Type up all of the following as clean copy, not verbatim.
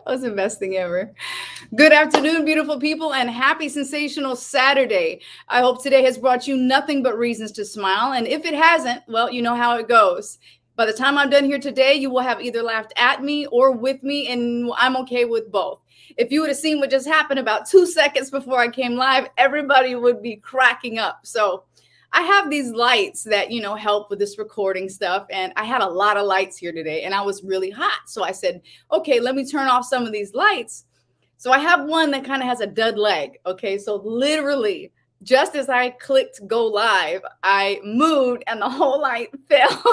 That was the best thing ever. Good afternoon, beautiful people, and happy sensational Saturday. I hope today has brought you nothing but reasons to smile. And if it hasn't, well, you know how it goes. By the time I'm done here today, you will have either laughed at me or with me, and I'm okay with both. If you would have seen what just happened about 2 seconds before I came live, everybody would be cracking up. So I have these lights that, help with this recording stuff. And I had a lot of lights here today and I was really hot. So I said, okay, let me turn off some of these lights. So I have one that kind of has a dud leg. Okay. So literally just as I clicked go live, I moved and the whole light fell.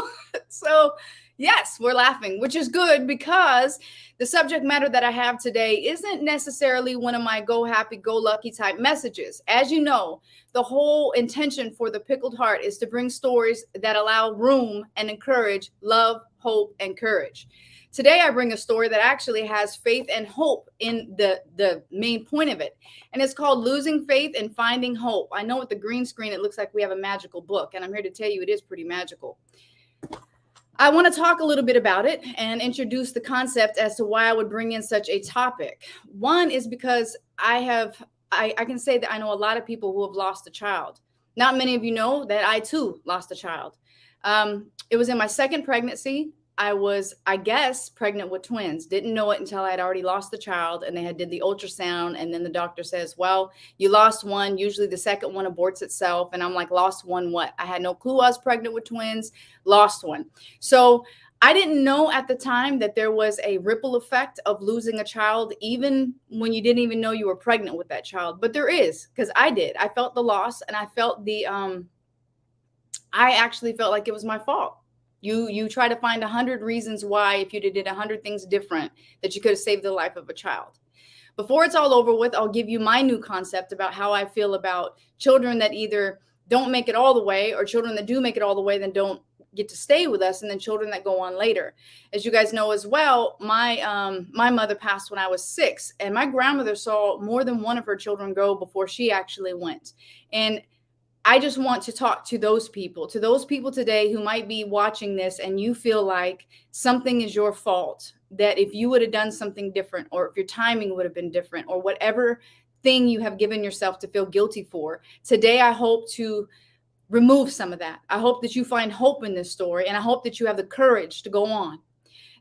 So yes, we're laughing, which is good because the subject matter that I have today isn't necessarily one of my go happy, go lucky type messages. As you know, the whole intention for the Pickled Heart is to bring stories that allow room and encourage love, hope, and courage. Today, I bring a story that actually has faith and hope in the main point of it. And it's called Losing Faith and Finding Hope. I know with the green screen, it looks like we have a magical book, and I'm here to tell you it is pretty magical. I want to talk a little bit about it and introduce the concept as to why I would bring in such a topic. One is because I can say that I know a lot of people who have lost a child. Not many of you know that I too lost a child. It was in my second pregnancy. I was, I guess, pregnant with twins. Didn't know it until I had already lost the child and they did the ultrasound. And then the doctor says, well, you lost one. Usually the second one aborts itself. And I'm like, lost one what? I had no clue I was pregnant with twins, lost one. So I didn't know at the time that there was a ripple effect of losing a child, even when you didn't even know you were pregnant with that child. But there is, because I did. I felt the loss and I felt I actually felt like it was my fault. You try to find 100 reasons why, if you did 100 things different, that you could have saved the life of a child. Before it's all over with, I'll give you my new concept about how I feel about children that either don't make it all the way or children that do make it all the way, then don't get to stay with us, and then children that go on later. As you guys know as well, my mother passed when I was 6, and my grandmother saw more than one of her children go before she actually went. And I just want to talk to those people today who might be watching this and you feel like something is your fault, that if you would have done something different, or if your timing would have been different, or whatever thing you have given yourself to feel guilty for. Today, I hope to remove some of that. I hope that you find hope in this story, and I hope that you have the courage to go on.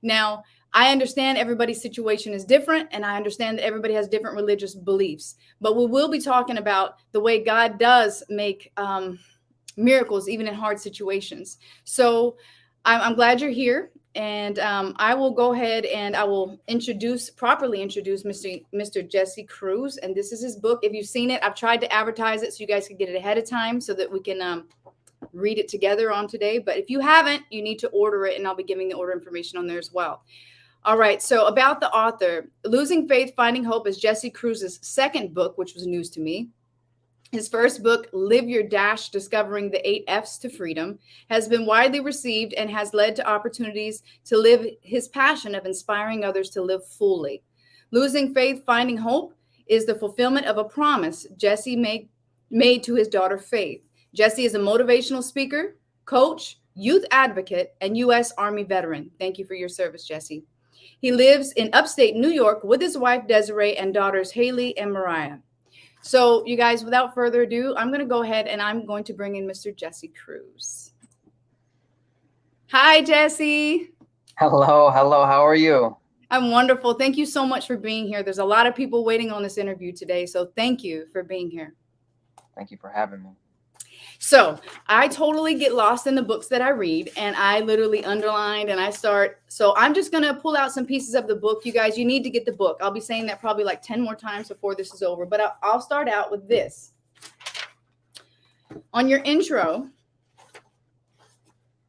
Now, I understand everybody's situation is different, and I understand that everybody has different religious beliefs, but we will be talking about the way God does make miracles, even in hard situations. So I'm glad you're here, and I will go ahead and I will properly introduce Mr. Jesse Cruz, and this is his book. If you've seen it, I've tried to advertise it so you guys can get it ahead of time so that we can read it together on today. But if you haven't, you need to order it, and I'll be giving the order information on there as well. All right. So about the author, Losing Faith, Finding Hope is Jesse Cruz's second book, which was news to me. His first book, Live Your Dash, Discovering the 8 F's to Freedom, has been widely received and has led to opportunities to live his passion of inspiring others to live fully. Losing Faith, Finding Hope is the fulfillment of a promise Jesse made to his daughter, Faith. Jesse is a motivational speaker, coach, youth advocate, and U.S. Army veteran. Thank you for your service, Jesse. He lives in upstate New York with his wife, Desiree, and daughters, Haley and Mariah. So you guys, without further ado, I'm going to go ahead and I'm going to bring in Mr. Jesse Cruz. Hi, Jesse. Hello. How are you? I'm wonderful. Thank you so much for being here. There's a lot of people waiting on this interview today, so thank you for being here. Thank you for having me. So I totally get lost in the books that I read, and I literally underlined and I start. So I'm just going to pull out some pieces of the book. You guys, you need to get the book. I'll be saying that probably like 10 more times before this is over, but I'll start out with this. On your intro,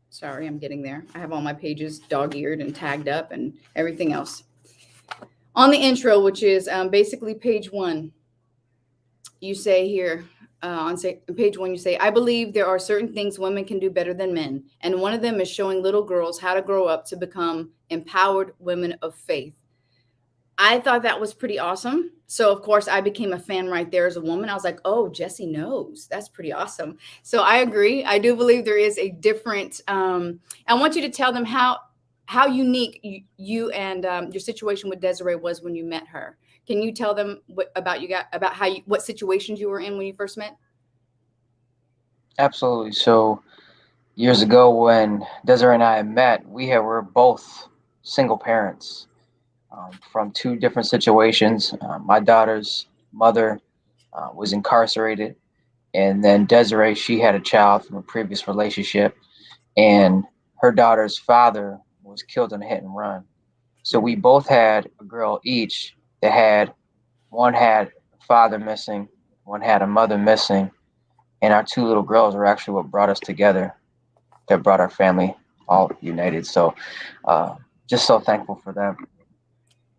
sorry, I'm getting there. I have all my pages dog-eared and tagged up and everything else. On the intro, which is basically page 1, you say here, on page 1, you say, I believe there are certain things women can do better than men. And one of them is showing little girls how to grow up to become empowered women of faith. I thought that was pretty awesome. So, of course, I became a fan right there as a woman. I was like, oh, Jesse knows. That's pretty awesome. So I agree. I do believe there is a different, I want you to tell them how how unique you and your situation with Desiree was when you met her. Can you tell them about what situations you were in when you first met? Absolutely. So years ago when Desiree and I met, were both single parents from two different situations. My daughter's mother was incarcerated, and then Desiree, she had a child from a previous relationship, and her daughter's father was killed in a hit and run. So we both had a girl each that had one had a father missing, one had a mother missing, and our two little girls were actually what brought us together, that brought our family all united. So just so thankful for them.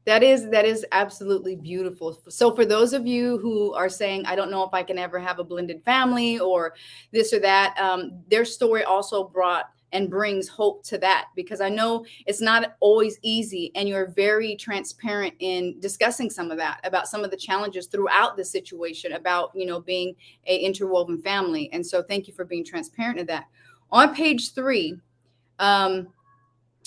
That is absolutely beautiful. So for those of you who are saying, I don't know if I can ever have a blended family or this or that, their story also brought and brings hope to that, because I know it's not always easy, and you're very transparent in discussing some of that, about some of the challenges throughout the situation, about being a interwoven family. And so thank you for being transparent in that. On page 3,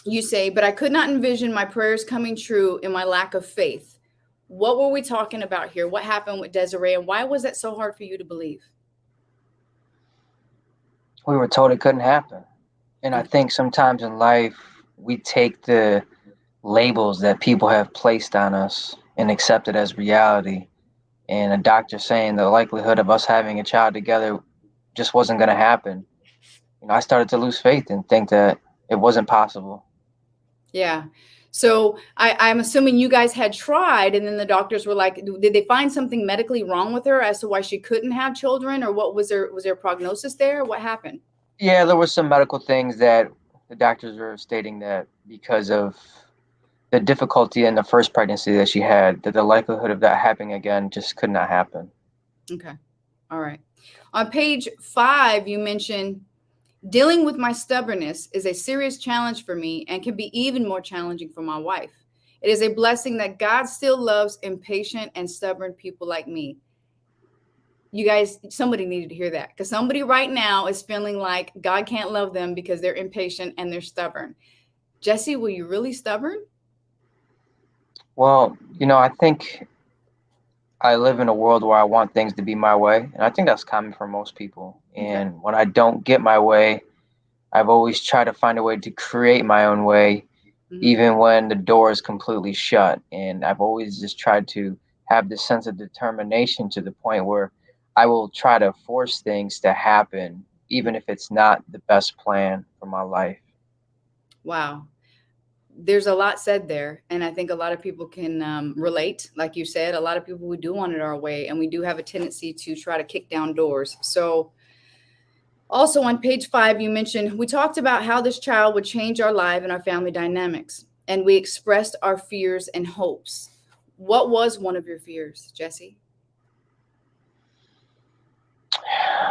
you say, but I could not envision my prayers coming true in my lack of faith. What were we talking about here? What happened with Desiree, and why was that so hard for you to believe? We were told it couldn't happen. And I Okay. think sometimes in life, we take the labels that people have placed on us and accept it as reality. And a doctor saying the likelihood of us having a child together just wasn't going to happen. I started to lose faith and think that it wasn't possible. Yeah. So I'm assuming you guys had tried, and then the doctors were like, did they find something medically wrong with her as to why she couldn't have children, or what was there a prognosis there? What happened? Yeah, there were some medical things that the doctors were stating that because of the difficulty in the first pregnancy that she had, that the likelihood of that happening again just could not happen. Okay. All right. On page 5, you mentioned dealing with my stubbornness is a serious challenge for me and can be even more challenging for my wife. It is a blessing that God still loves impatient and stubborn people like me. You guys, somebody needed to hear that, because somebody right now is feeling like God can't love them because they're impatient and they're stubborn. Jesse, were you really stubborn? Well, I think I live in a world where I want things to be my way, and I think that's common for most people. Okay. And when I don't get my way, I've always tried to find a way to create my own way, Hmm. even when the door is completely shut. And I've always just tried to have this sense of determination to the point where I will try to force things to happen, even if it's not the best plan for my life. Wow. There's a lot said there, and I think a lot of people can relate. Like you said, a lot of people, we do want it our way, and we do have a tendency to try to kick down doors. So also on page 5, you mentioned we talked about how this child would change our life and our family dynamics, and we expressed our fears and hopes. What was one of your fears, Jesse?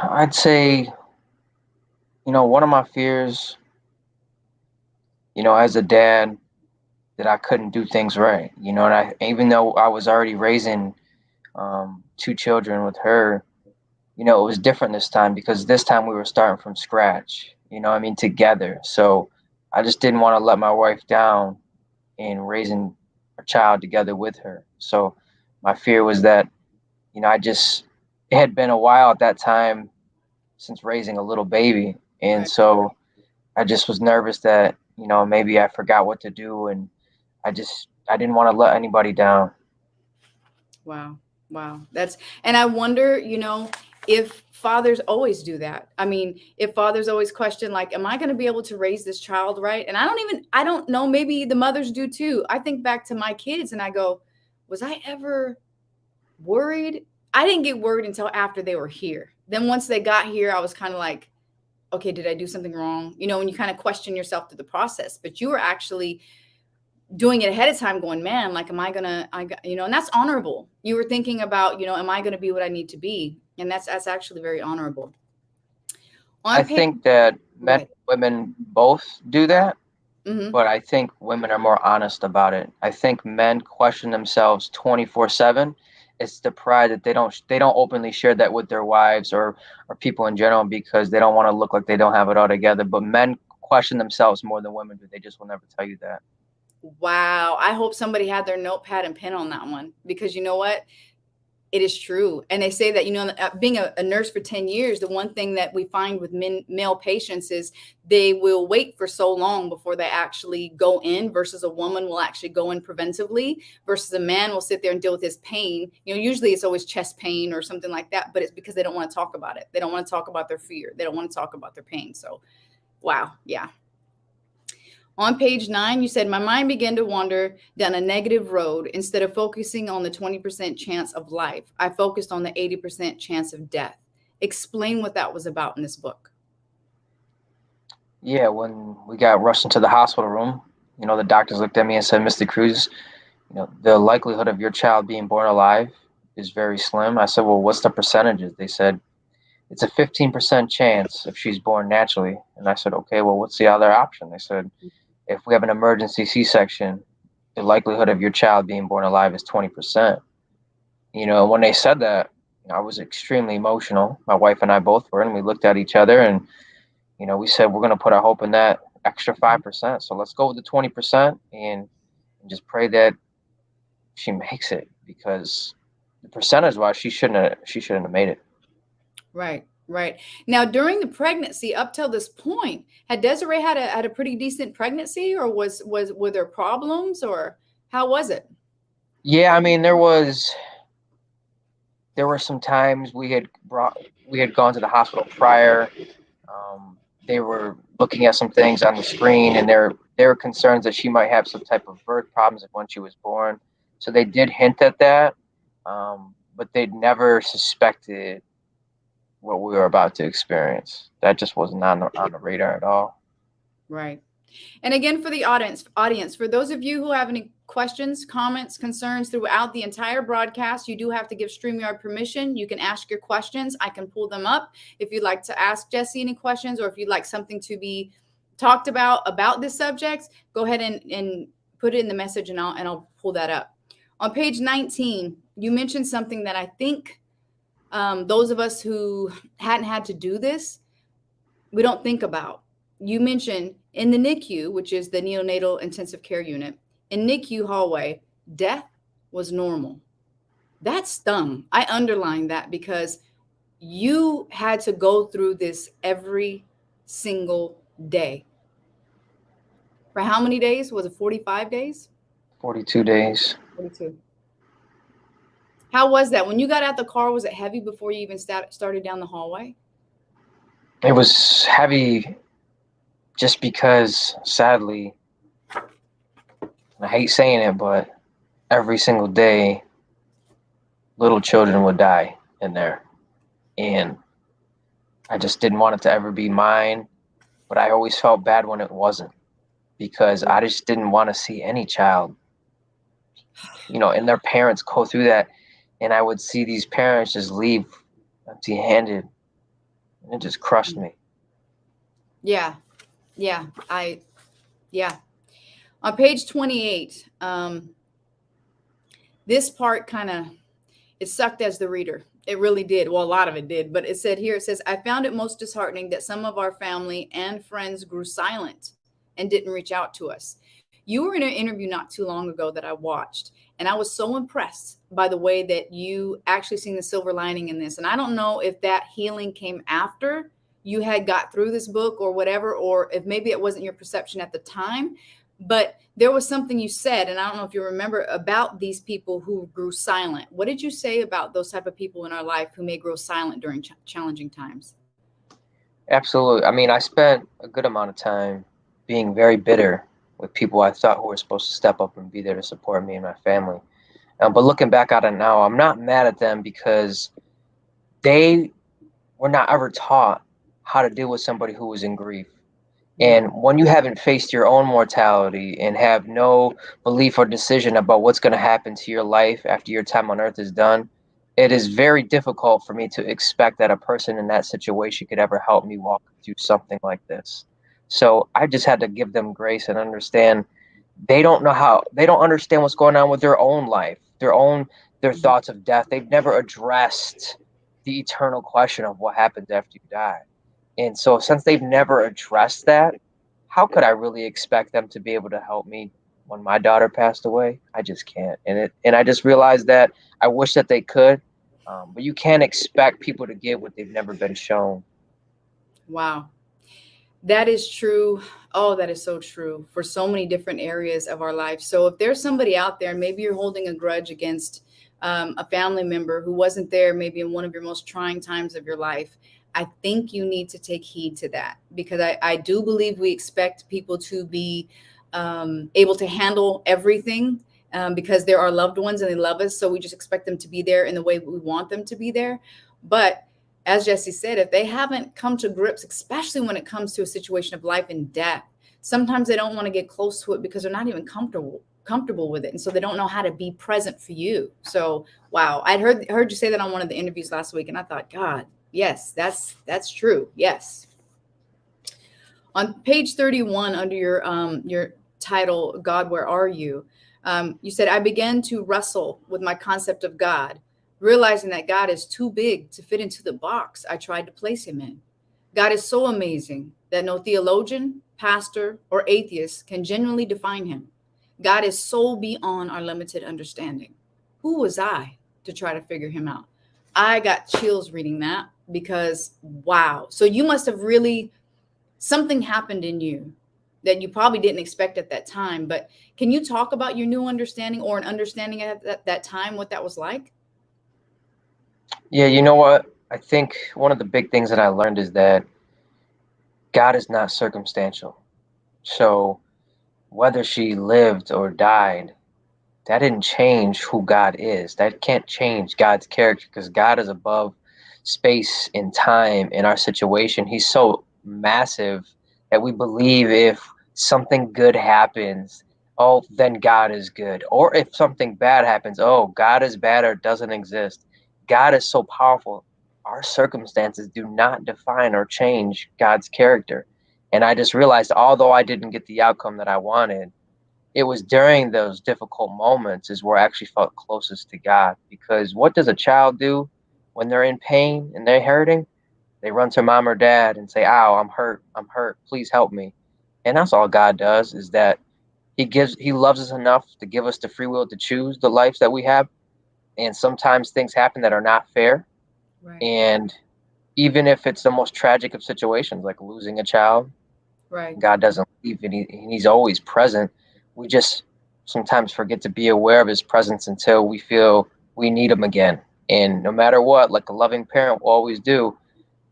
I'd say, one of my fears, as a dad, that I couldn't do things right, and even though I was already raising two children with her, it was different this time because this time we were starting from scratch, together. So I just didn't want to let my wife down in raising a child together with her. So my fear was that, it had been a while at that time since raising a little baby. And Right. so I just was nervous that, maybe I forgot what to do. And I didn't want to let anybody down. Wow. Wow. And I wonder, if fathers always do that. I mean, if fathers always question, like, am I going to be able to raise this child right? And I don't know, maybe the mothers do too. I think back to my kids and I go, was I ever worried? I didn't get worried until after they were here. Then once they got here, I was kind of like, okay, did I do something wrong? When you kind of question yourself through the process, but you were actually doing it ahead of time, going, man, like, am I gonna, and that's honorable. You were thinking about, am I gonna be what I need to be? And that's actually very honorable. I On page, think that go men ahead. and women both do that, Hmm. but I think women are more honest about it. I think men question themselves 24/7. It's the pride that they don't openly share that with their wives or people in general because they don't want to look like they don't have it all together. But men question themselves more than women do. They just will never tell you that. Wow. I hope somebody had their notepad and pen on that one, because you know what? It is true. And they say that, being a nurse for 10 years, the one thing that we find with male patients is they will wait for so long before they actually go in, versus a woman will actually go in preventively, versus a man will sit there and deal with his pain. Usually it's always chest pain or something like that, but it's because they don't want to talk about it. They don't want to talk about their fear. They don't want to talk about their pain. So, wow. Yeah. On page 9, you said, my mind began to wander down a negative road. Instead of focusing on the 20% chance of life, I focused on the 80% chance of death. Explain what that was about in this book. Yeah, when we got rushed into the hospital room, the doctors looked at me and said, Mr. Cruz, the likelihood of your child being born alive is very slim. I said, well, what's the percentages? They said, it's a 15% chance if she's born naturally. And I said, okay, well, what's the other option? They said, if we have an emergency C-section, the likelihood of your child being born alive is 20%. When they said that, I was extremely emotional. My wife and I both were, and we looked at each other and, we said, we're going to put our hope in that extra 5%. So let's go with the 20% and just pray that she makes it, because the percentage wise, she shouldn't have made it. Right. Right. Now, during the pregnancy, up till this point, had Desiree had a pretty decent pregnancy, or were there problems, or how was it? Yeah, I mean, there were some times we had gone to the hospital prior. They were looking at some things on the screen, and there were concerns that she might have some type of birth problems when she was born. So they did hint at that, but they'd never suspected what we were about to experience. That just wasn't on the radar at all. Right. And again, for the audience, for those of you who have any questions, comments, concerns throughout the entire broadcast, you do have to give StreamYard permission. You can ask your questions. I can pull them up. If you'd like to ask Jesse any questions, or if you'd like something to be talked about this subject, go ahead and put it in the message, and I'll pull that up. On page 19, you mentioned something that I think those of us who hadn't had to do this, we don't think about. You mentioned in the NICU, which is the neonatal intensive care unit, in NICU hallway, death was normal. That stung. I underlined that because you had to go through this every single day. For how many days? Was it 45 days? 42 days. 42. How was that? When you got out the car, was it heavy before you even started down the hallway? It was heavy just because, sadly, I hate saying it, but every single day, little children would die in there. And I just didn't want it to ever be mine, but I always felt bad when it wasn't, because I just didn't want to see any child, and their parents go through that. And I would see these parents just leave empty-handed, and it just crushed me. Yeah. On page 28, this part it sucked as the reader. It really did. Well, a lot of it did, but it says, I found it most disheartening that some of our family and friends grew silent and didn't reach out to us. You were in an interview not too long ago that I watched, and I was so impressed by the way that you actually seen the silver lining in this. And I don't know if that healing came after you had got through this book or whatever, or if maybe it wasn't your perception at the time, but there was something you said, and I don't know if you remember, about these people who grew silent. What did you say about those type of people in our life who may grow silent during challenging times? Absolutely. I mean, I spent a good amount of time being very bitter with people I thought who were supposed to step up and be there to support me and my family. But looking back at it now, I'm not mad at them, because they were not ever taught how to deal with somebody who was in grief. And when you haven't faced your own mortality and have no belief or decision about what's going to happen to your life after your time on earth is done, it is very difficult for me to expect that a person in that situation could ever help me walk through something like this. So I just had to give them grace and understand they don't understand what's going on with their own life, their thoughts of death. They've never addressed the eternal question of what happens after you die. And so since they've never addressed that, how could I really expect them to be able to help me when my daughter passed away? I just can't. And I just realized that I wish that they could, but you can't expect people to give what they've never been shown. Wow. That is true. Oh, that is so true for so many different areas of our life. So if there's somebody out there, maybe you're holding a grudge against a family member who wasn't there, maybe in one of your most trying times of your life, I think you need to take heed to that, because I do believe we expect people to be able to handle everything, because they're our loved ones and they love us. So we just expect them to be there in the way we want them to be there. But as Jesse said, if they haven't come to grips, especially when it comes to a situation of life and death, sometimes they don't want to get close to it because they're not even comfortable with it. And so they don't know how to be present for you. So, wow. I'd heard you say that on one of the interviews last week. And I thought, God, yes, that's true. Yes. On page 31, under your title, God, Where Are You? You said, I began to wrestle with my concept of God, realizing that God is too big to fit into the box I tried to place him in. God is so amazing that no theologian, pastor, or atheist can genuinely define him. God is so beyond our limited understanding. Who was I to try to figure him out? I got chills reading that, because wow. So you must have really, something happened in you that you probably didn't expect at that time. But can you talk about your new understanding, or an understanding at that time, what that was like? Yeah, you know what? I think one of the big things that I learned is that God is not circumstantial. So whether she lived or died, that didn't change who God is. That can't change God's character, because God is above space and time in our situation. He's so massive that we believe if something good happens, oh, then God is good. Or if something bad happens, oh, God is bad or doesn't exist. God is so powerful. Our circumstances do not define or change God's character. And I just realized, although I didn't get the outcome that I wanted, it was during those difficult moments is where I actually felt closest to God. Because what does a child do when they're in pain and they're hurting? They run to mom or dad and say, "Ow, I'm hurt, please help me." And that's all God does, is that he loves us enough to give us the free will to choose the lives that we have. And sometimes things happen that are not fair. Right. And even if it's the most tragic of situations, like losing a child, Right. God doesn't leave, and he's always present. We just sometimes forget to be aware of his presence until we feel we need him again. And no matter what, like a loving parent will always do,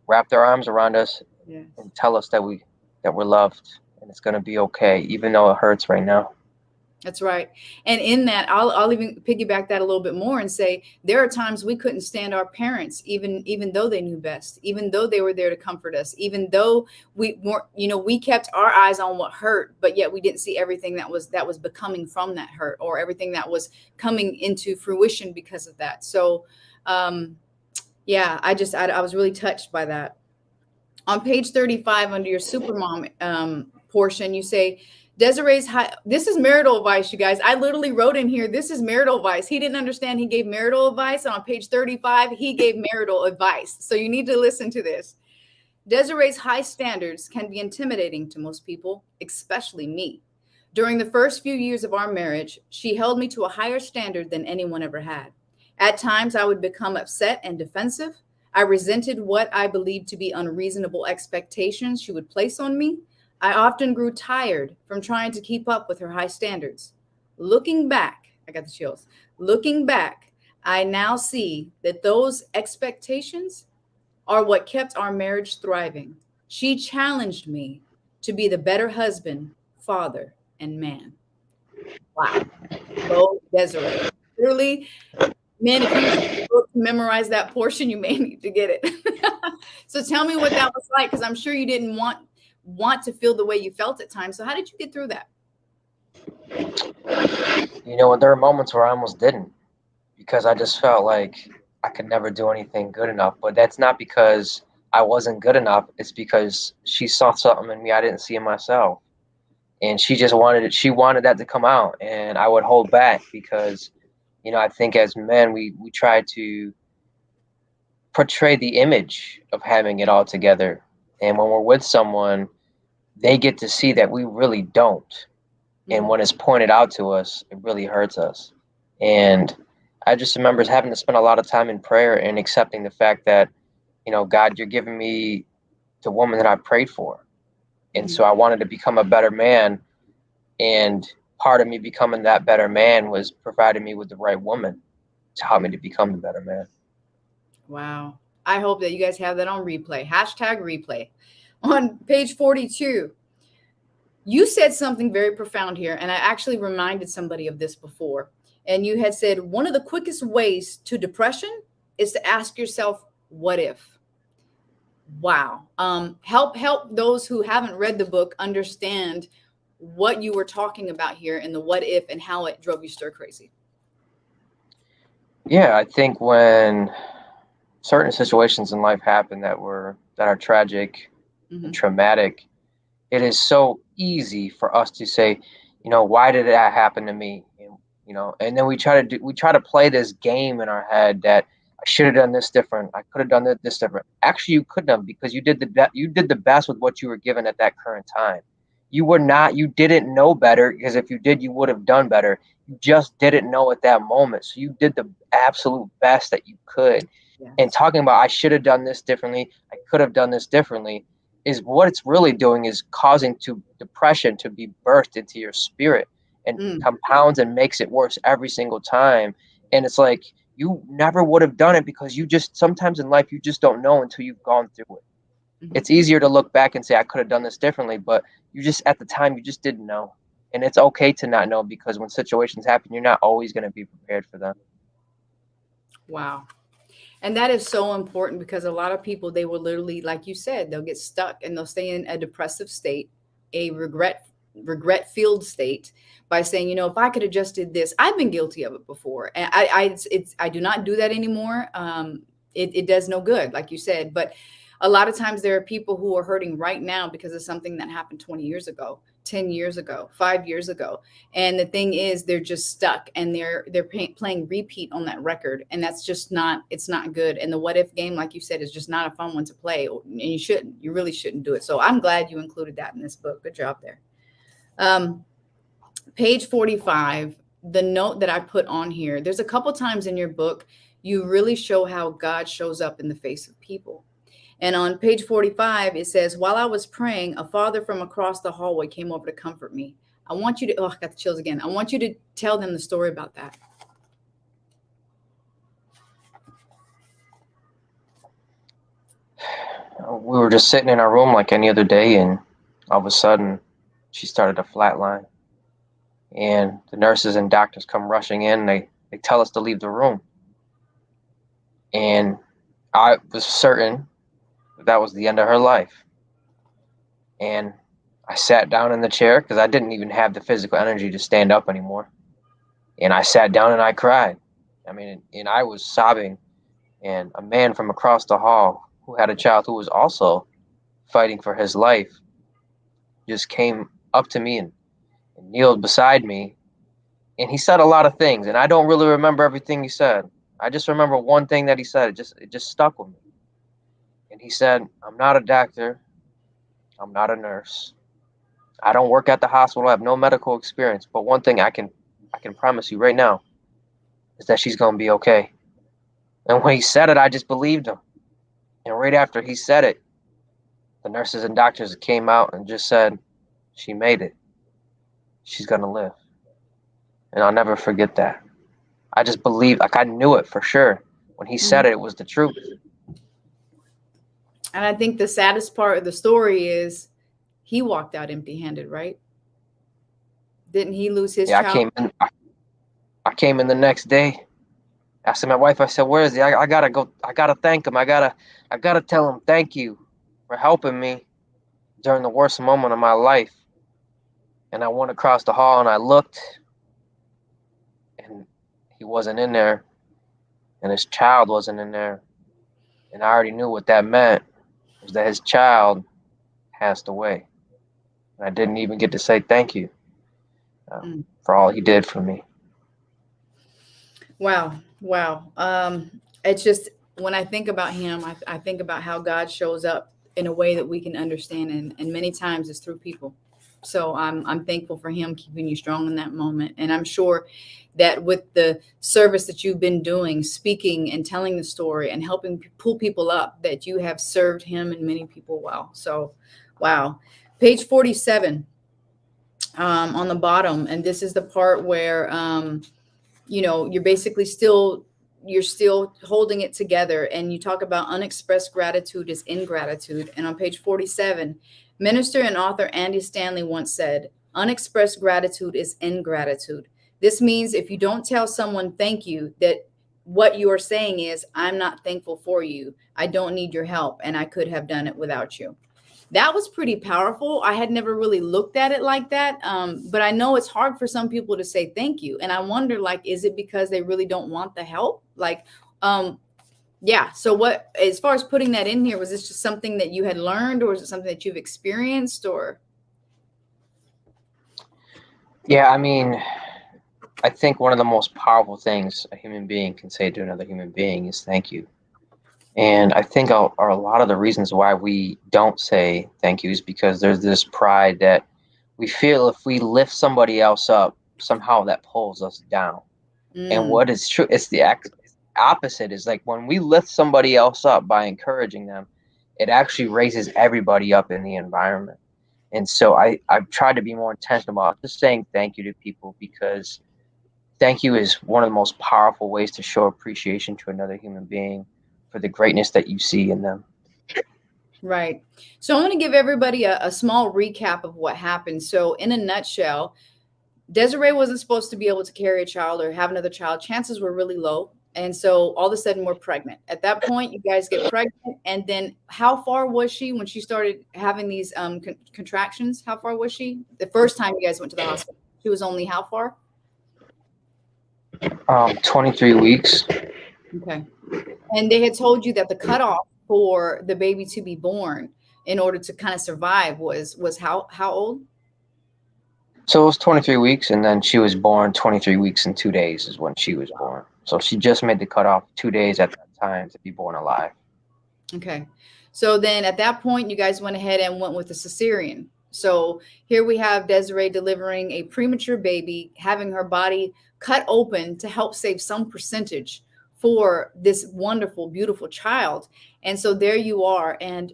wrap their arms around us Yes. and tell us that we're loved and it's going to be okay, even though it hurts right now. That's right. And in that, I'll even piggyback that a little bit more and say there are times we couldn't stand our parents, even though they knew best, even though they were there to comfort us, even though we weren't, we kept our eyes on what hurt, but yet we didn't see everything that was becoming from that hurt, or everything that was coming into fruition because of that. So, yeah, I was really touched by that. On page 35, under your supermom portion, you say, Desiree's high, this is marital advice, you guys. I literally wrote in here, this is marital advice. He didn't understand he gave marital advice. And on page 35, he gave marital advice. So you need to listen to this. Desiree's high standards can be intimidating to most people, especially me. During the first few years of our marriage, she held me to a higher standard than anyone ever had. At times, I would become upset and defensive. I resented what I believed to be unreasonable expectations she would place on me. I often grew tired from trying to keep up with her high standards. Looking back, I got the chills. Looking back, I now see that those expectations are what kept our marriage thriving. She challenged me to be the better husband, father, and man. Wow. Go Desiree. Literally, man, if you have a book to memorize that portion, you may need to get it. So tell me what that was like, because I'm sure you didn't want to feel the way you felt at times. So how did you get through that? There are moments where I almost didn't, because I just felt like I could never do anything good enough. But that's not because I wasn't good enough. It's because she saw something in me I didn't see in myself. And she just wanted it. She wanted that to come out. And I would hold back because, I think as men, we try to portray the image of having it all together. And when we're with someone, they get to see that we really don't. And when it's pointed out to us, it really hurts us. And I just remember having to spend a lot of time in prayer and accepting the fact that, God, you're giving me the woman that I prayed for. And so I wanted to become a better man. And part of me becoming that better man was providing me with the right woman to help me to become the better man. Wow. I hope that you guys have that on replay. Hashtag replay. On page 42, you said something very profound here, and I actually reminded somebody of this before. And you had said one of the quickest ways to depression is to ask yourself, what if? Wow. Help those who haven't read the book understand what you were talking about here and the what if and how it drove you stir crazy. Yeah, I think when certain situations in life happen that are tragic and traumatic, it is so easy for us to say, why did that happen to me? And then we try to play this game in our head that I should have done this different. I could have done this different. Actually, you couldn't have, because you did the best with what you were given at that current time. You didn't know better, because if you did, you would have done better. You just didn't know at that moment. So you did the absolute best that you could. Yes. And talking about, I should have done this differently, I could have done this differently, is what it's really doing is causing depression to be birthed into your spirit and compounds and makes it worse every single time. And it's like, you never would have done it, because sometimes in life, you just don't know until you've gone through it. It's easier to look back and say, I could have done this differently, but at the time, you just didn't know. And it's okay to not know, because when situations happen, you're not always going to be prepared for them. Wow. And that is so important, because a lot of people, they will literally, like you said, they'll get stuck and they'll stay in a depressive state, a regret-filled state, by saying, if I could have just did this. I've been guilty of it before, and I do not do that anymore. It does no good, like you said. But a lot of times there are people who are hurting right now because of something that happened 20 years ago, 10 years ago, 5 years ago. And the thing is, they're just stuck, and they're playing repeat on that record. And that's just it's not good. And the what if game, like you said, is just not a fun one to play. And you really shouldn't do it. So I'm glad you included that in this book. Good job there. Page 45, the note that I put on here, there's a couple times in your book, you really show how God shows up in the face of people. And on page 45, it says, while I was praying, a father from across the hallway came over to comfort me. I want you to, I got the chills again. I want you to tell them the story about that. We were just sitting in our room like any other day, and all of a sudden, she started to flatline. And the nurses and doctors come rushing in. They tell us to leave the room. And I was certain that was the end of her life. And I sat down in the chair, because I didn't even have the physical energy to stand up anymore. And I sat down and I cried. And I was sobbing. And a man from across the hall, who had a child who was also fighting for his life, just came up to me and kneeled beside me. And he said a lot of things, and I don't really remember everything he said. I just remember one thing that he said. It just stuck with me. And he said, I'm not a doctor. I'm not a nurse. I don't work at the hospital. I have no medical experience. But one thing I can promise you right now is that she's going to be okay. And when he said it, I just believed him. And right after he said it, the nurses and doctors came out and just said, she made it. She's going to live. And I'll never forget that. I just believed, like I knew it for sure. When he said it, it was the truth. And I think the saddest part of the story is he walked out empty-handed, right? Didn't he lose his child? I came in the next day. Asked my wife, I said, where is he? I gotta go. I gotta thank him. I gotta tell him thank you for helping me during the worst moment of my life. And I went across the hall and I looked, and he wasn't in there, and his child wasn't in there. And I already knew what that meant, was that his child passed away. And I didn't even get to say thank you for all he did for me. Wow. It's just, when I think about him, I think about how God shows up in a way that we can understand, and many times it's through people. So I'm thankful for him keeping you strong in that moment. And I'm sure that with the service that you've been doing, speaking and telling the story and helping pull people up, that you have served him and many people well. So, wow. Page 47 on the bottom. And this is the part where, you're basically you're still holding it together. And you talk about unexpressed gratitude is ingratitude. And on page 47, minister and author Andy Stanley once said, unexpressed gratitude is ingratitude. This means if you don't tell someone thank you, that what you are saying is, I'm not thankful for you. I don't need your help, and I could have done it without you. That was pretty powerful. I had never really looked at it like that. But I know it's hard for some people to say thank you. And I wonder, like, is it because they really don't want the help? Like, yeah. So what, as far as putting that in here, was this just something that you had learned, or is it something that you've experienced, or? Yeah, I mean, I think one of the most powerful things a human being can say to another human being is thank you. And I think are a lot of the reasons why we don't say thank you is because there's this pride that we feel if we lift somebody else up, somehow that pulls us down. And what is true, it's the opposite. Is like when we lift somebody else up by encouraging them, it actually raises everybody up in the environment. And so I've tried to be more intentional about just saying thank you to people, because thank you is one of the most powerful ways to show appreciation to another human being for the greatness that you see in them. Right. So I'm going to give everybody a small recap of what happened. So in a nutshell, Desiree wasn't supposed to be able to carry a child or have another child. Chances were really low. And so all of a sudden we're pregnant. At that point, you guys get pregnant. And then how far was she when she started having these contractions? How far was she? The first time you guys went to the hospital, she was only how far? 23 weeks. Okay. And they had told you that the cutoff for the baby to be born in order to kind of survive was how old? So it was 23 weeks, and then she was born 23 weeks and 2 days is when she was born. So she just made the cutoff 2 days at that time to be born alive. Okay. So then at that point, you guys went ahead and went with the cesarean. So here we have Desiree delivering a premature baby, having her body cut open to help save some percentage for this wonderful, beautiful child. And so there you are. And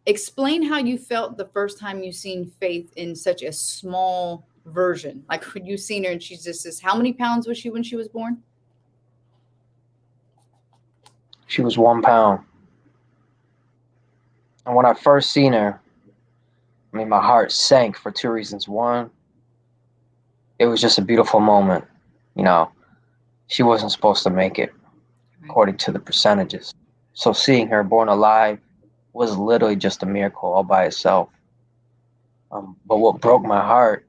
explain how you felt the first time you seen Faith in such a small version. Like when you seen her and she's just this, how many pounds was she when she was born? She was 1 pound. And when I first seen her, I mean, my heart sank for 2 reasons. One, it was just a beautiful moment. You know, she wasn't supposed to make it, according to the percentages. So seeing her born alive was literally just a miracle all by itself. But what broke my heart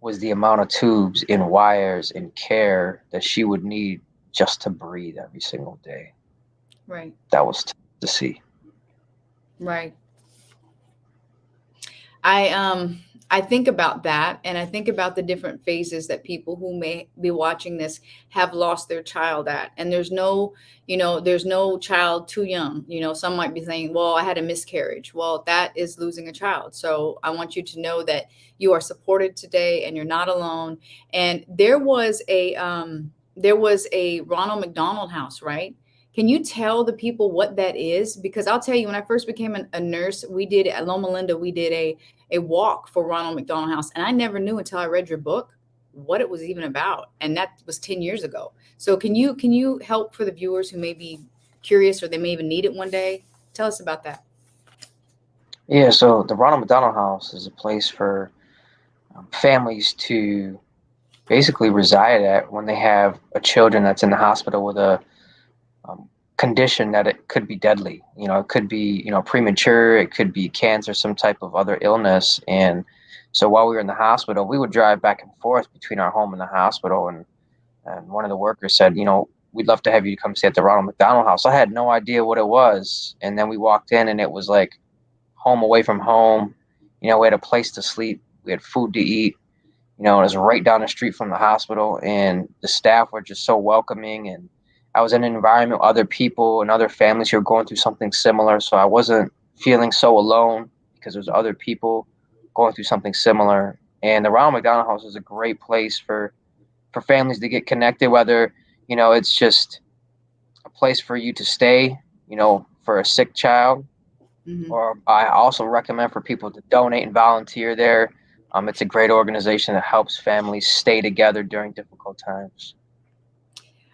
was the amount of tubes and wires and care that she would need just to breathe every single day. Right. That was tough to see. Right. I think about that, and I think about the different phases that people who may be watching this have lost their child at. And there's no child too young. Some might be saying, well, I had a miscarriage. Well, that is losing a child. So I want you to know that you are supported today and you're not alone. And there was a Ronald McDonald house, right? Can you tell the people what that is? Because I'll tell you, when I first became a nurse, we did at Loma Linda, we did a walk for Ronald McDonald House. And I never knew until I read your book what it was even about. And that was 10 years ago. So can you help for the viewers who may be curious or they may even need it one day? Tell us about that. Yeah, so the Ronald McDonald House is a place for families to basically reside at when they have a children that's in the hospital with a condition that it could be deadly. It could be, premature, it could be cancer, some type of other illness. And so while we were in the hospital, we would drive back and forth between our home and the hospital. And one of the workers said, we'd love to have you come stay at the Ronald McDonald House. I had no idea what it was. And then we walked in and it was like home away from home. We had a place to sleep. We had food to eat. It was right down the street from the hospital, and the staff were just so welcoming. And I was in an environment with other people and other families who were going through something similar. So I wasn't feeling so alone because there's other people going through something similar. And the Ronald McDonald House is a great place for families to get connected, whether, it's just a place for you to stay, for a sick child. Hmm. Or I also recommend for people to donate and volunteer there. It's a great organization that helps families stay together during difficult times.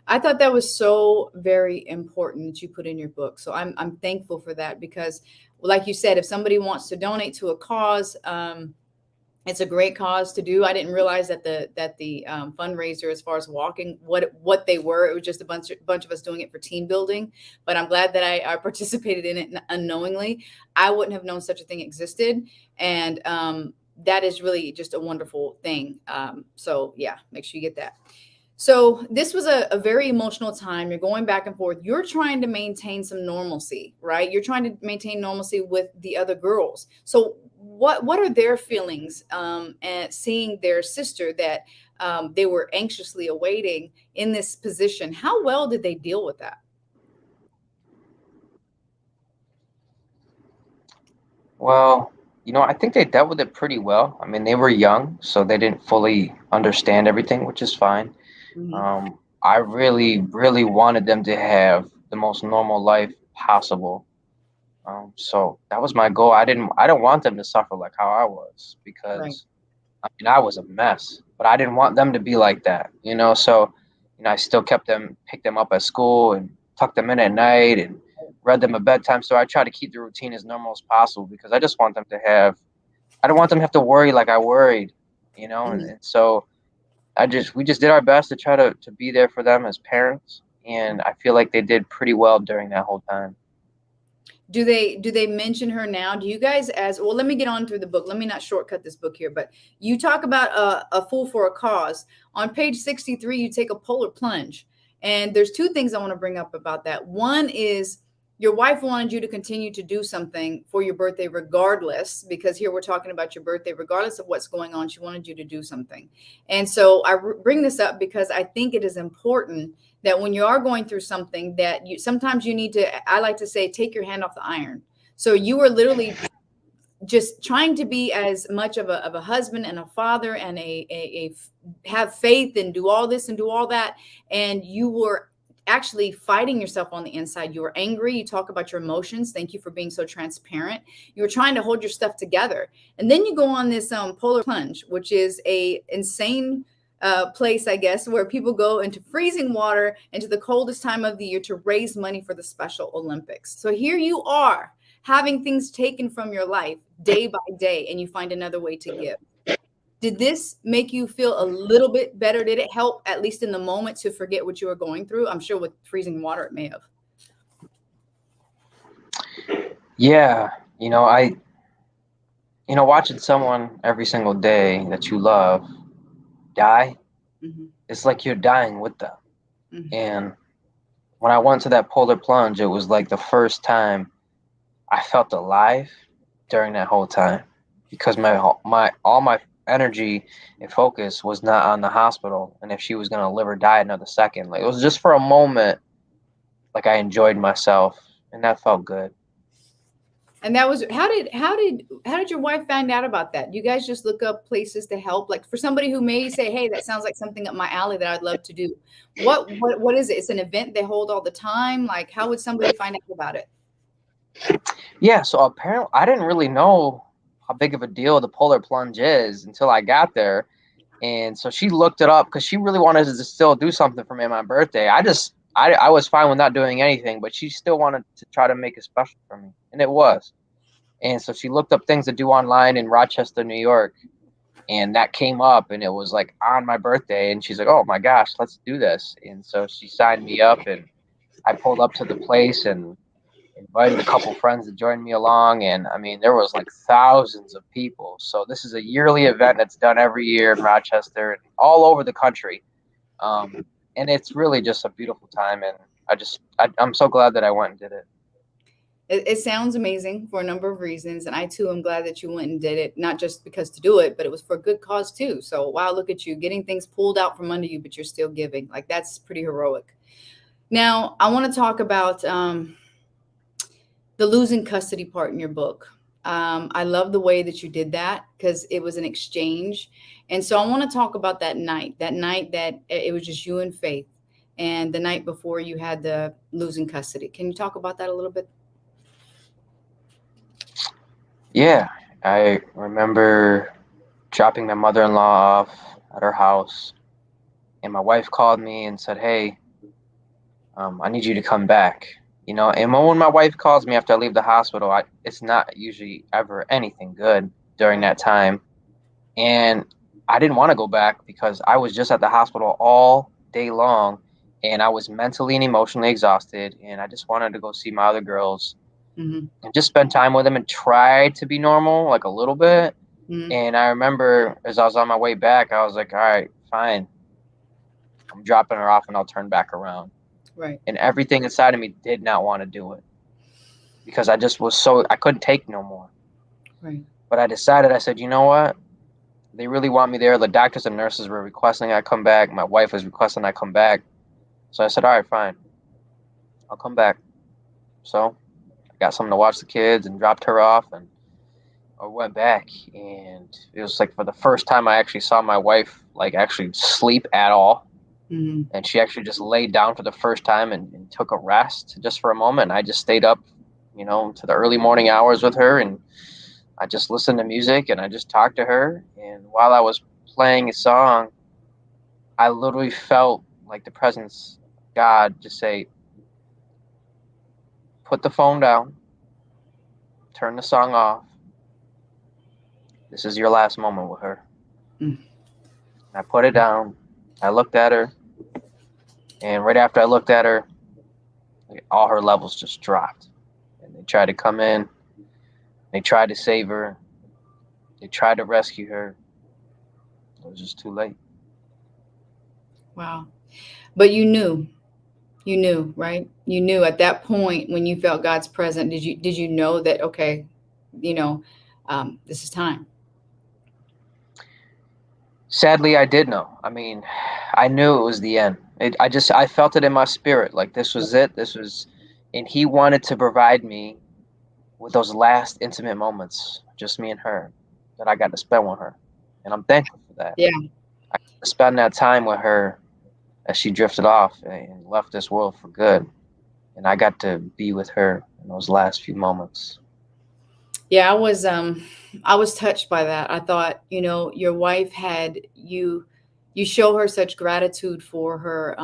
I thought that was so very important that you put in your book. So I'm thankful for that because, like you said, if somebody wants to donate to a cause, it's a great cause to do. I didn't realize that the fundraiser, as far as walking, what they were. It was just a bunch of us doing it for team building. But I'm glad that I participated in it unknowingly. I wouldn't have known such a thing existed, and that is really just a wonderful thing. So yeah, make sure you get that. So this was a very emotional time. You're going back and forth. You're trying to maintain some normalcy, right? You're trying to maintain normalcy with the other girls. So what are their feelings at seeing their sister that they were anxiously awaiting in this position? How well did they deal with that? Well, I think they dealt with it pretty well. I mean, they were young, so they didn't fully understand everything, which is fine. Mhm. I really, really wanted them to have the most normal life possible. So that was my goal. I don't want them to suffer like how I was Right. because I mean, I was a mess, but I didn't want them to be like that. So, I still picked them up at school and tucked them in at night and read them a bedtime story. I try to keep the routine as normal as possible because I don't want them to have to worry like I worried. And, Mhm. and so we just did our best to try to be there for them as parents. And I feel like they did pretty well during that whole time. Do they mention her now? Do you guys, as well, let me get on through the book. Let me not shortcut this book here, but you talk about a fool for a cause. On page 63, you take a polar plunge. And there's two things I want to bring up about that. One is your wife wanted you to continue to do something for your birthday regardless, because here we're talking about your birthday regardless of what's going on. She wanted you to do something. And so bring this up because I think it is important that when you are going through something that you sometimes you need to, I like to say, take your hand off the iron. So you were literally just trying to be as much of a husband and a father and have faith and do all this and do all that, and you were actually fighting yourself on the inside. You were angry. You talk about your emotions. Thank you for being so transparent. You were trying to hold your stuff together, and then you go on this polar plunge, which is a insane place, I guess, where people go into freezing water into the coldest time of the year to raise money for the Special Olympics. So here you are having things taken from your life day by day, and you find another way to give. Did this make you feel a little bit better? Did it help, at least in the moment, to forget what you were going through? I'm sure with freezing water, it may have. Yeah, watching someone every single day that you love die, Hmm. it's like you're dying with them. Hmm. And when I went to that polar plunge, it was like the first time I felt alive during that whole time because my all my energy and focus was not on the hospital and if she was gonna live or die another second. Like it was just for a moment, like I enjoyed myself, and that felt good. And that was how did your wife find out about that? You guys just look up places to help, like for somebody who may say, "Hey, that sounds like something up my alley that I'd love to do." What is it? It's an event they hold all the time. Like, how would somebody find out about it? Yeah, so apparently I didn't really know how big of a deal the polar plunge is until I got there. And so she looked it up because she really wanted to still do something for me on my birthday. I was fine with not doing anything, but she still wanted to try to make it special for me. And it was. And so she looked up things to do online in Rochester, New York. And that came up and it was like on my birthday. And she's like, oh my gosh, let's do this. And so she signed me up and I pulled up to the place and invited a couple friends to join me along. And I mean, there was like thousands of people. So this is a yearly event that's done every year in Rochester and all over the country. And it's really just a beautiful time. And I'm so glad that I went and did it. It sounds amazing for a number of reasons, and I too am glad that you went and did it, not just because to do it, but it was for a good cause too. So wow, look at you getting things pulled out from under you, but you're still giving. Like that's pretty heroic. Now I want to talk about the losing custody part in your book. I love the way that you did that because it was an exchange. And so I want to talk about that night that it was just you and Faith, and the night before you had the losing custody. Can you talk about that a little bit? Yeah, I remember dropping my mother-in-law off at her house, and my wife called me and said, "Hey, I need you to come back." And when my wife calls me after I leave the hospital, it's not usually ever anything good during Right. that time. And I didn't want to go back because I was just at the hospital all day long, and I was mentally and emotionally exhausted, and I just wanted to go see my other girls Mm-hmm. and just spend time with them and try to be normal, like a little bit. Mm-hmm. And I remember as I was on my way back, I was like, all right, fine. I'm dropping her off and I'll turn back around. Right. And everything inside of me did not want to do it because I just was I couldn't take no more. Right. But I decided, I said, you know what? They really want me there. The doctors and nurses were requesting I come back. My wife was requesting I come back. So I said, all right, fine. I'll come back. So I got something to watch the kids and dropped her off, and I went back. And it was like for the first time I actually saw my wife like actually sleep at all. Mm-hmm. And she actually just laid down for the first time and took a rest just for a moment. And I just stayed up, to the early morning hours with her, and I just listened to music and I just talked to her. And while I was playing a song, I literally felt like the presence of God just say, put the phone down, turn the song off. This is your last moment with her. Mm. And I put it down. I looked at her. And right after I looked at her, all her levels just dropped. And they tried to come in. They tried to save her. They tried to rescue her. It was just too late. Wow. But you knew, right? You knew at that point when you felt God's presence. Did you know that, okay, you know, this is time? Sadly, I did know. I mean, I knew it was the end. I felt it in my spirit. Like this was it. And he wanted to provide me with those last intimate moments, just me and her, that I got to spend with her. And I'm thankful for that. Yeah. I got to spend that time with her as she drifted off and left this world for good. And I got to be with her in those last few moments. Yeah, I was touched by that. I thought, your wife had you show her such gratitude for her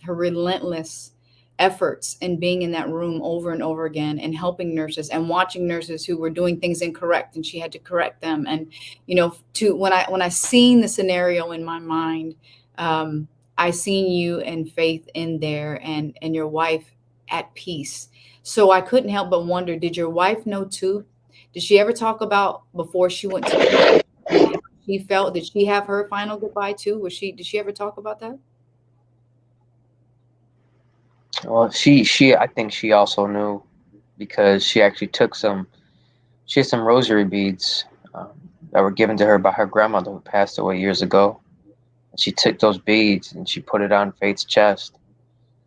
relentless efforts and being in that room over and over again and helping nurses and watching nurses who were doing things incorrect, and she had to correct them. And to when I seen the scenario in my mind, I seen you and Faith in there, and your wife at peace. So I couldn't help but wonder, did your wife know too? Did she ever talk about before she went to the she felt, did she have her final goodbye too? Did she ever talk about that? Well, I think she also knew because she actually she had some rosary beads um, that were given to her by her grandmother who passed away years ago. And she took those beads and she put it on Faith's chest.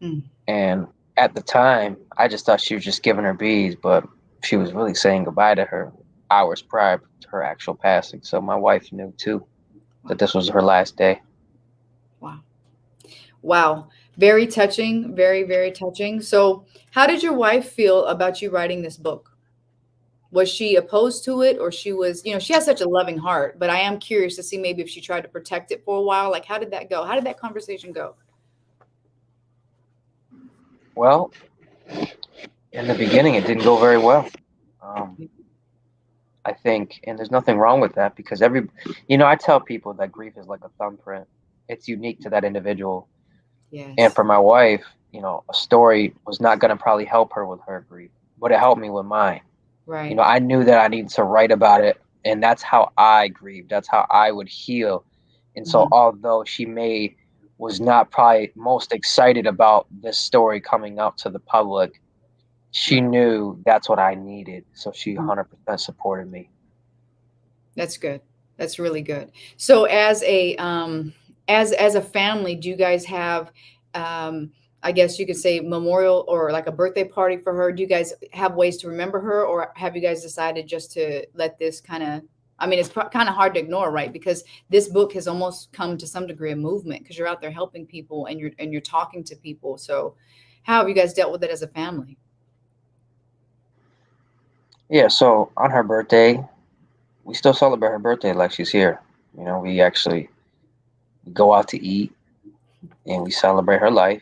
Mm. And at the time, I just thought she was just giving her beads, but she was really saying goodbye to her hours prior to her actual passing. So my wife knew too that Wow. this was her last day. Wow. Wow. Very touching. Very, very touching. So how did your wife feel about you writing this book? Was she opposed to it, or she was, she has such a loving heart, but I am curious to see maybe if she tried to protect it for a while. Like, how did that go? How did that conversation go? Well, in the beginning, it didn't go very well. Um, I think, and there's nothing wrong with that because I tell people that grief is like a thumbprint. It's unique to that individual. And Yes. for my wife, a story was not going to probably help her with her grief, but it helped me with mine. Right. I knew that I needed to write about it, and that's how I grieved. That's how I would heal. And so, Mhm. although was not probably most excited about this story coming out to the public, she Right. knew that's what I needed. So she Mhm. 100% supported me. That's good. That's really good. So as a family, do you guys have um I guess you could say memorial or like a birthday party for her? Do you guys have ways to remember her, or have you guys decided just to let this kind of, I mean, it's kind of hard to ignore, right? Because this book has almost come to some degree of movement because you're out there helping people and you're talking to people. So how have you guys dealt with it as a family? Yeah, so on her birthday, we still celebrate her birthday like she's here. We actually go out to eat and we celebrate her life.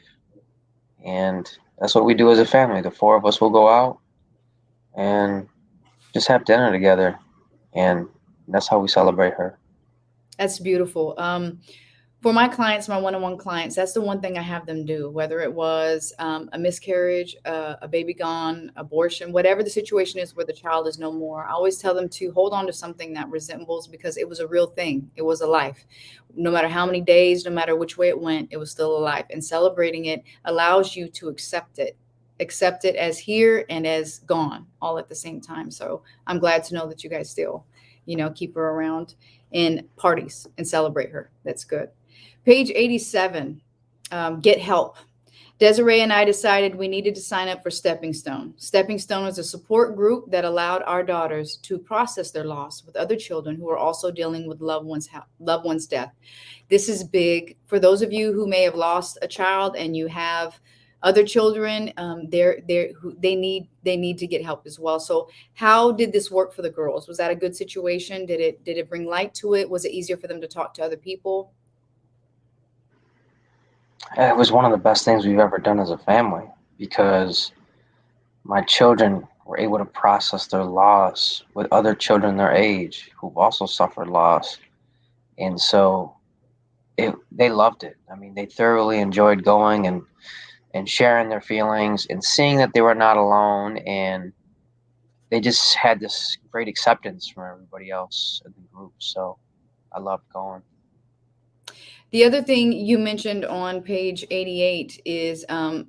And that's what we do as a family. The four of us will go out and just have dinner together. And that's how we celebrate her. That's beautiful. For my clients, my one-on-one clients, that's the one thing I have them do, whether it was a miscarriage, a baby gone, abortion, whatever the situation is where the child is no more. I always tell them to hold on to something that resembles, because it was a real thing. It was a life. No matter how many days, no matter which way it went, it was still a life. And celebrating it allows you to accept it as here and as gone all at the same time. So I'm glad to know that you guys still, keep her around in parties and celebrate her. That's good. Page 87, get help. Desiree and I decided we needed to sign up for Stepping Stone. Stepping Stone is a support group that allowed our daughters to process their loss with other children who are also dealing with loved one's death. This is big for those of you who may have lost a child and you have other children. They need to get help as well. So how did this work for the girls? Was that a good situation? Did it bring light to it? Was it easier for them to talk to other people? It was one of the best things we've ever done as a family because my children were able to process their loss with other children their age who've also suffered loss. And so they loved it. I mean, they thoroughly enjoyed going and sharing their feelings and seeing that they were not alone. And they just had this great acceptance from everybody else in the group. So I loved going. The other thing you mentioned on page 88 is a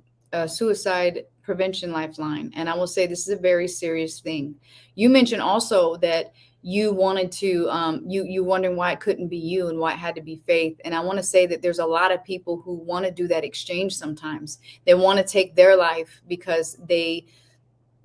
suicide prevention lifeline. And I will say this is a very serious thing. You mentioned also that you wanted to, you wondering why it couldn't be you and why it had to be Faith. And I want to say that there's a lot of people who want to do that exchange sometimes. They want to take their life because they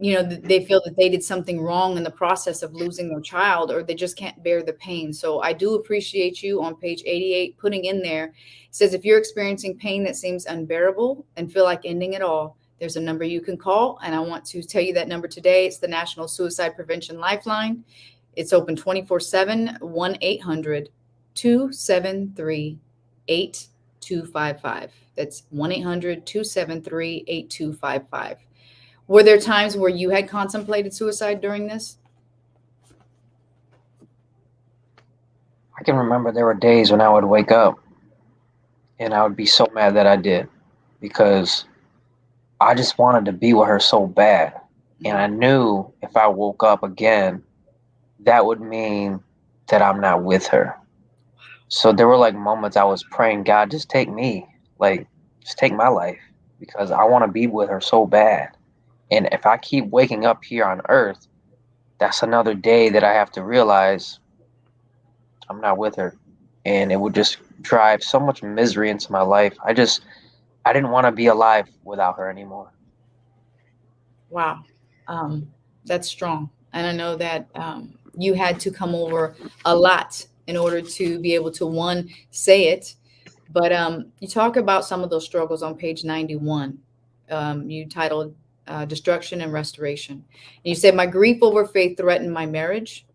feel that they did something wrong in the process of losing their child, or they just can't bear the pain. So I do appreciate you on page 88 putting in there. It says, if you're experiencing pain that seems unbearable and feel like ending it all, there's a number you can call. And I want to tell you that number today. It's the National Suicide Prevention Lifeline. It's open 24/7, 1-800-273-8255. That's 1-800-273-8255. Were there times where you had contemplated suicide during this? I can remember there were days when I would wake up and I would be so mad that I did because I just wanted to be with her so bad. And I knew if I woke up again, that would mean that I'm not with her. So there were like moments I was praying, God, just take me, like just take my life because I want to be with her so bad. And if I keep waking up here on earth, that's another day that I have to realize I'm not with her. And it would just drive so much misery into my life. I didn't want to be alive without her anymore. Wow. That's strong. And I know that you had to come over a lot in order to be able to, one, say it. But you talk about some of those struggles on page 91. You titled Destruction and Restoration. And you said, my grief over Faith threatened my marriage.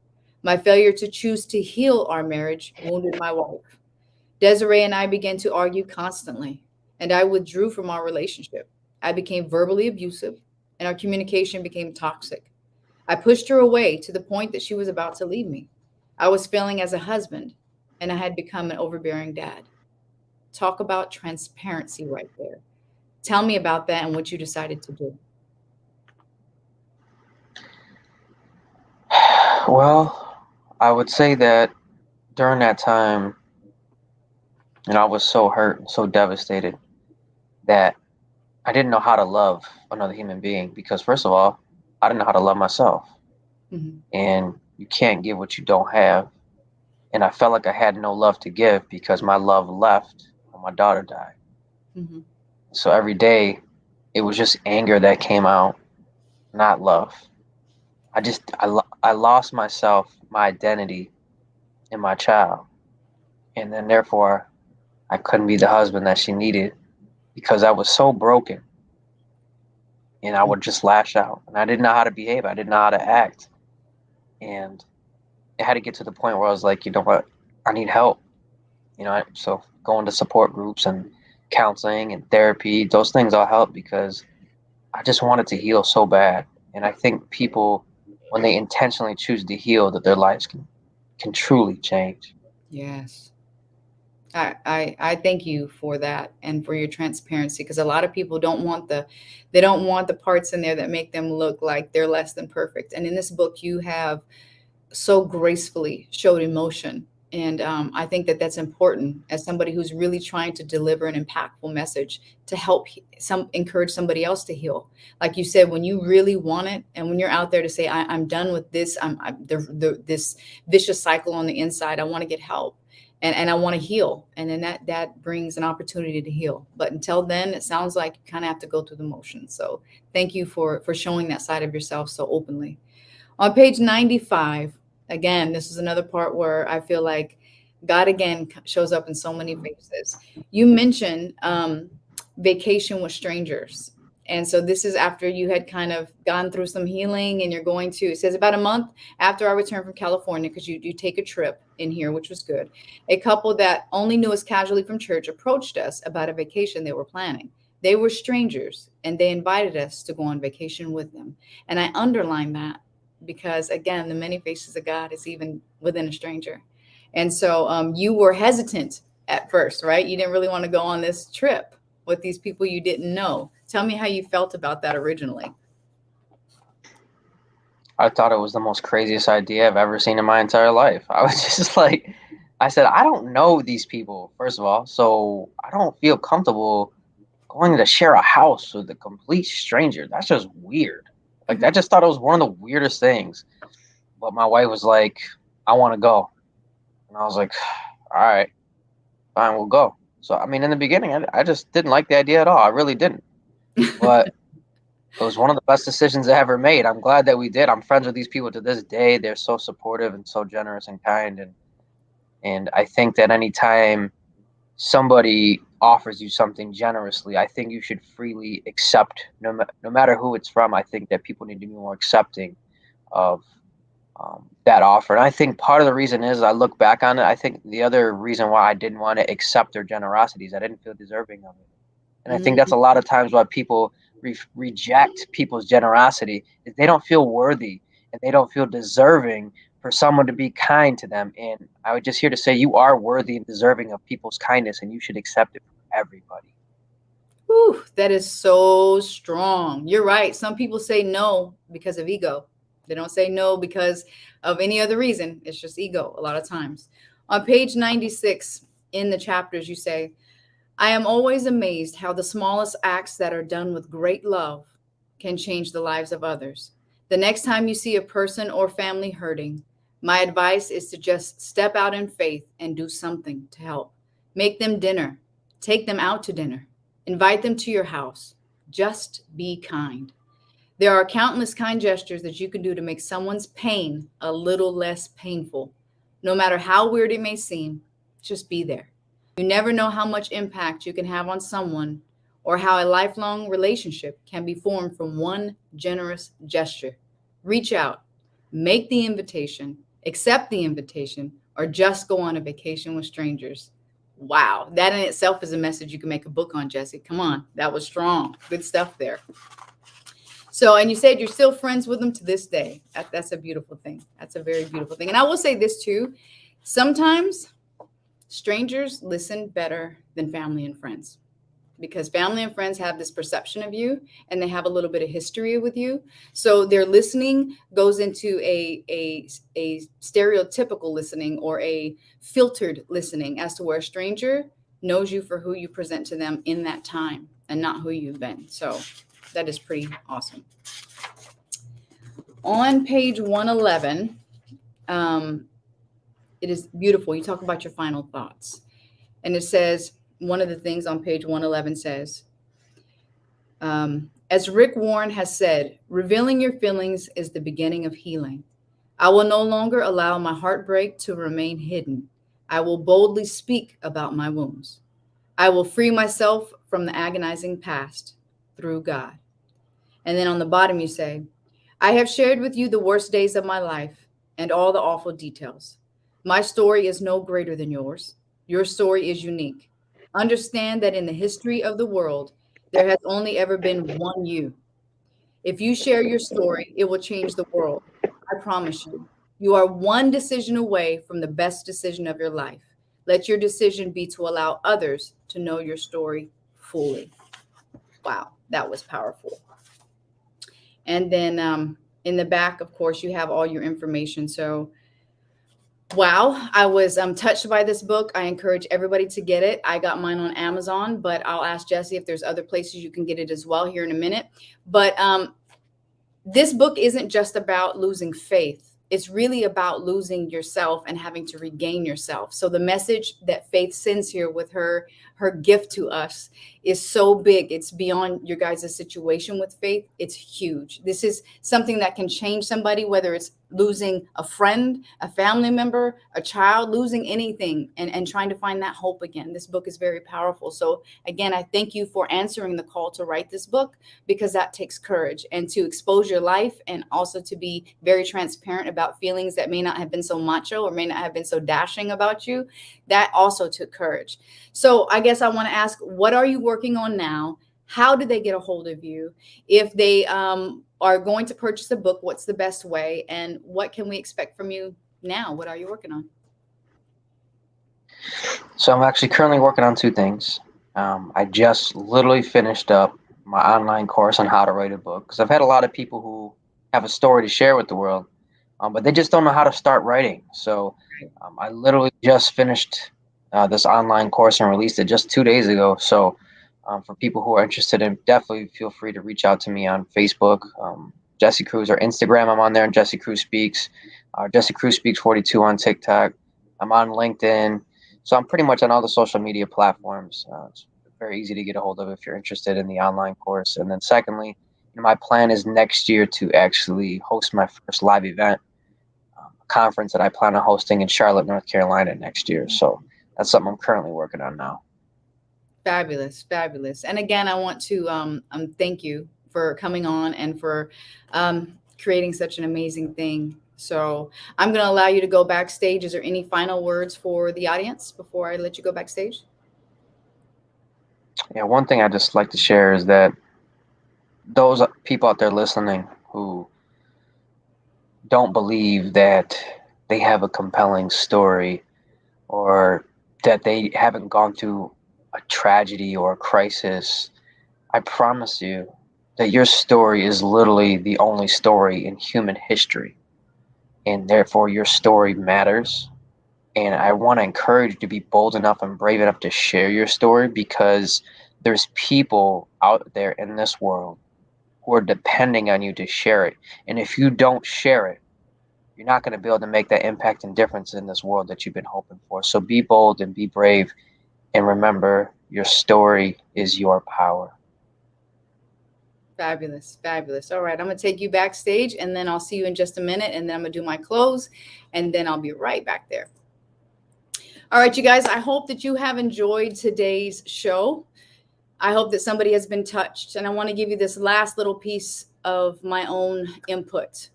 My failure to choose to heal our marriage wounded my wife. Desiree and I began to argue constantly, and I withdrew from our relationship. I became verbally abusive, and our communication became toxic. I pushed her away to the point that she was about to leave me. I was failing as a husband, and I had become an overbearing dad. Talk about transparency right there. Tell me about that and what you decided to do. Well, I would say that during that time, I was so hurt and so devastated that I didn't know how to love another human being because, first of all, I didn't know how to love myself. Mm-hmm. And you can't give what you don't have. And I felt like I had no love to give because my love left when my daughter died. Mm-hmm. So every day, it was just anger that came out, not love. I lost myself, my identity in my child. And then therefore, I couldn't be the husband that she needed because I was so broken and I would just lash out and I didn't know how to behave. I didn't know how to act. And it had to get to the point where I was like, you know what? I need help. So going to support groups and counseling and therapy, those things all help because I just wanted to heal so bad. And I think people, when they intentionally choose to heal, that their lives can truly change. Yes. I thank you for that and for your transparency, because a lot of people they don't want the parts in there that make them look like they're less than perfect. And in this book, you have so gracefully showed emotion. And I think that that's important as somebody who's really trying to deliver an impactful message to help encourage somebody else to heal. Like you said, when you really want it, and when you're out there to say, I'm done with this, this vicious cycle on the inside, I want to get help. And I want to heal. And then that brings an opportunity to heal. But until then, it sounds like you kind of have to go through the motions. So thank you for showing that side of yourself so openly. On page 95, again, this is another part where I feel like God again shows up in so many faces. You mentioned vacation with strangers. And so this is after you had kind of gone through some healing, and you're going to, it says about a month after I returned from California, because you take a trip in here, which was good. A couple that only knew us casually from church approached us about a vacation they were planning. They were strangers, and they invited us to go on vacation with them. And I underline that because, again, the many faces of God is even within a stranger. And so you were hesitant at first, right? You didn't really want to go on this trip with these people you didn't know. Tell me how you felt about that originally. I thought it was the most craziest idea I've ever seen in my entire life. I was just like, I said, I don't know these people, first of all, so I don't feel comfortable going to share a house with a complete stranger. That's just weird. Like, I just thought it was one of the weirdest things. But my wife was like, I want to go. And I was like, all right, fine, we'll go. So, I mean, in the beginning, I just didn't like the idea at all. I really didn't. But it was one of the best decisions I ever made. I'm glad that we did. I'm friends with these people to this day. They're so supportive and so generous and kind. And I think that anytime somebody offers you something generously, I think you should freely accept, no matter who it's from. I think that people need to be more accepting of that offer. And I think part of the reason is, I look back on it, I think the other reason why I didn't want to accept their generosity is I didn't feel deserving of it. And I think that's a lot of times why people reject people's generosity, is they don't feel worthy and they don't feel deserving for someone to be kind to them. And I would just here to say, you are worthy and deserving of people's kindness, and you should accept it from everybody. Whew, that is so strong. You're right. Some people say no because of ego. They don't say no because of any other reason. It's just ego a lot of times. On page 96 in the chapters, you say, I am always amazed how the smallest acts that are done with great love can change the lives of others. The next time you see a person or family hurting, my advice is to just step out in faith and do something to help. Make them dinner. Take them out to dinner. Invite them to your house. Just be kind. There are countless kind gestures that you can do to make someone's pain a little less painful. No matter how weird it may seem, just be there. You never know how much impact you can have on someone, or how a lifelong relationship can be formed from one generous gesture. Reach out, make the invitation, accept the invitation, or just go on a vacation with strangers. Wow, that in itself is a message you can make a book on, Jesse. Come on, that was strong. Good stuff there. So, and you said you're still friends with them to this day. That's a beautiful thing. That's a very beautiful thing. And I will say this too. Sometimes strangers listen better than family and friends, because family and friends have this perception of you, and they have a little bit of history with you. So their listening goes into a stereotypical listening, or a filtered listening, as to where a stranger knows you for who you present to them in that time and not who you've been. So that is pretty awesome. On page 111, it is beautiful. You talk about your final thoughts. And it says, one of the things on page 111 says, As Rick Warren has said, revealing your feelings is the beginning of healing. I will no longer allow my heartbreak to remain hidden. I will boldly speak about my wounds. I will free myself from the agonizing past through God. And then on the bottom, you say, I have shared with you the worst days of my life and all the awful details. My story is no greater than yours. Your story is unique. Understand that in the history of the world, there has only ever been one you. If you share your story, it will change the world. I promise you. You are one decision away from the best decision of your life. Let your decision be to allow others to know your story fully. Wow, that was powerful. And then in the back, of course, you have all your information. So, wow, I was touched by this book. I encourage everybody to get it. I got mine on Amazon, but I'll ask Jesse if there's other places you can get it as well here in a minute. But this book isn't just about losing faith. It's really about losing yourself and having to regain yourself. So the message that Faith sends here with her gift to us is so big. It's beyond your guys' situation with Faith. It's huge. This is something that can change somebody, whether it's losing a friend, a family member, a child, losing anything, and trying to find that hope again. This book is very powerful. So again, I thank you for answering the call to write this book, because that takes courage, and to expose your life, and also to be very transparent about feelings that may not have been so macho or may not have been so dashing about you. That also took courage. So I guess I want to ask, what are you working on now? How do they get a hold of you? If they are going to purchase a book, what's the best way? And what can we expect from you now? What are you working on? So I'm actually currently working on two things. I just literally finished up my online course on how to write a book, because I've had a lot of people who have a story to share with the world, but they just don't know how to start writing. So I literally just finished this online course and released it just 2 days ago. So for people who are interested in, definitely feel free to reach out to me on Facebook, Jesse Cruz, or Instagram. I'm on there, Jesse Cruz Speaks, Jesse Cruz Speaks 42 on TikTok. I'm on LinkedIn. So I'm pretty much on all the social media platforms. It's very easy to get a hold of if you're interested in the online course. And then secondly, my plan is next year to actually host my first live event, a conference that I plan on hosting in Charlotte, North Carolina next year. So that's something I'm currently working on now. Fabulous, fabulous. And again, I want to thank you for coming on and for creating such an amazing thing. So I'm going to allow you to go backstage. Is there any final words for the audience before I let you go backstage? Yeah, one thing I just like to share is that those people out there listening who don't believe that they have a compelling story, or that they haven't gone through a tragedy or a crisis, I promise you that your story is literally the only story in human history, and therefore your story matters. And I want to encourage you to be bold enough and brave enough to share your story, because there's people out there in this world who are depending on you to share it. And if you don't share it, you're not going to be able to make that impact and difference in this world that you've been hoping for. So be bold and be brave. And remember, your story is your power. Fabulous, fabulous. All right, I'm going to take you backstage, and then I'll see you in just a minute, and then I'm going to do my close, and then I'll be right back there. All right, you guys, I hope that you have enjoyed today's show. I hope that somebody has been touched, and I want to give you this last little piece of my own input.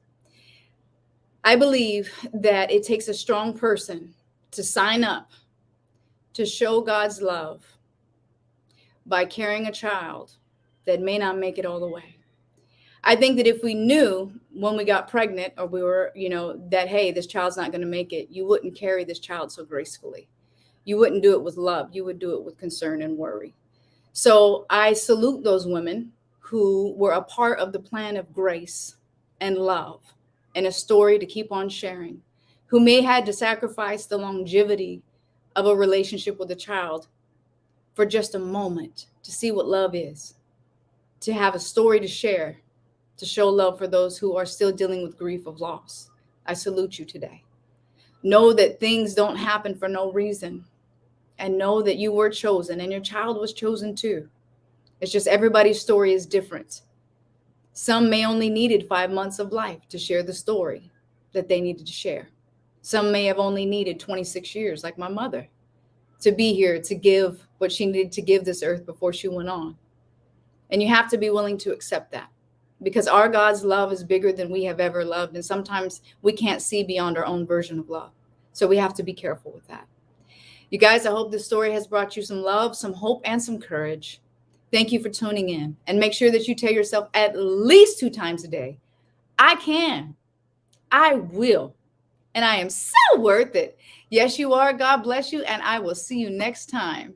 I believe that it takes a strong person to sign up to show God's love by carrying a child that may not make it all the way. I think that if we knew when we got pregnant, or we were, that, hey, this child's not going to make it, you wouldn't carry this child so gracefully. You wouldn't do it with love. You would do it with concern and worry. So I salute those women who were a part of the plan of grace and love and a story to keep on sharing, who may had to sacrifice the longevity of a relationship with a child for just a moment to see what love is, to have a story to share, to show love for those who are still dealing with grief of loss. I salute you today. Know that things don't happen for no reason, and know that you were chosen and your child was chosen too. It's just everybody's story is different. Some may only needed 5 months of life to share the story that they needed to share. Some may have only needed 26 years, like my mother, to be here to give what she needed to give this earth before she went on. And you have to be willing to accept that, because our God's love is bigger than we have ever loved. And sometimes we can't see beyond our own version of love. So we have to be careful with that. You guys, I hope this story has brought you some love, some hope, and some courage. Thank you for tuning in. And make sure that you tell yourself at least 2 times a day, I can, I will, and I am so worth it. Yes, you are. God bless you. And I will see you next time.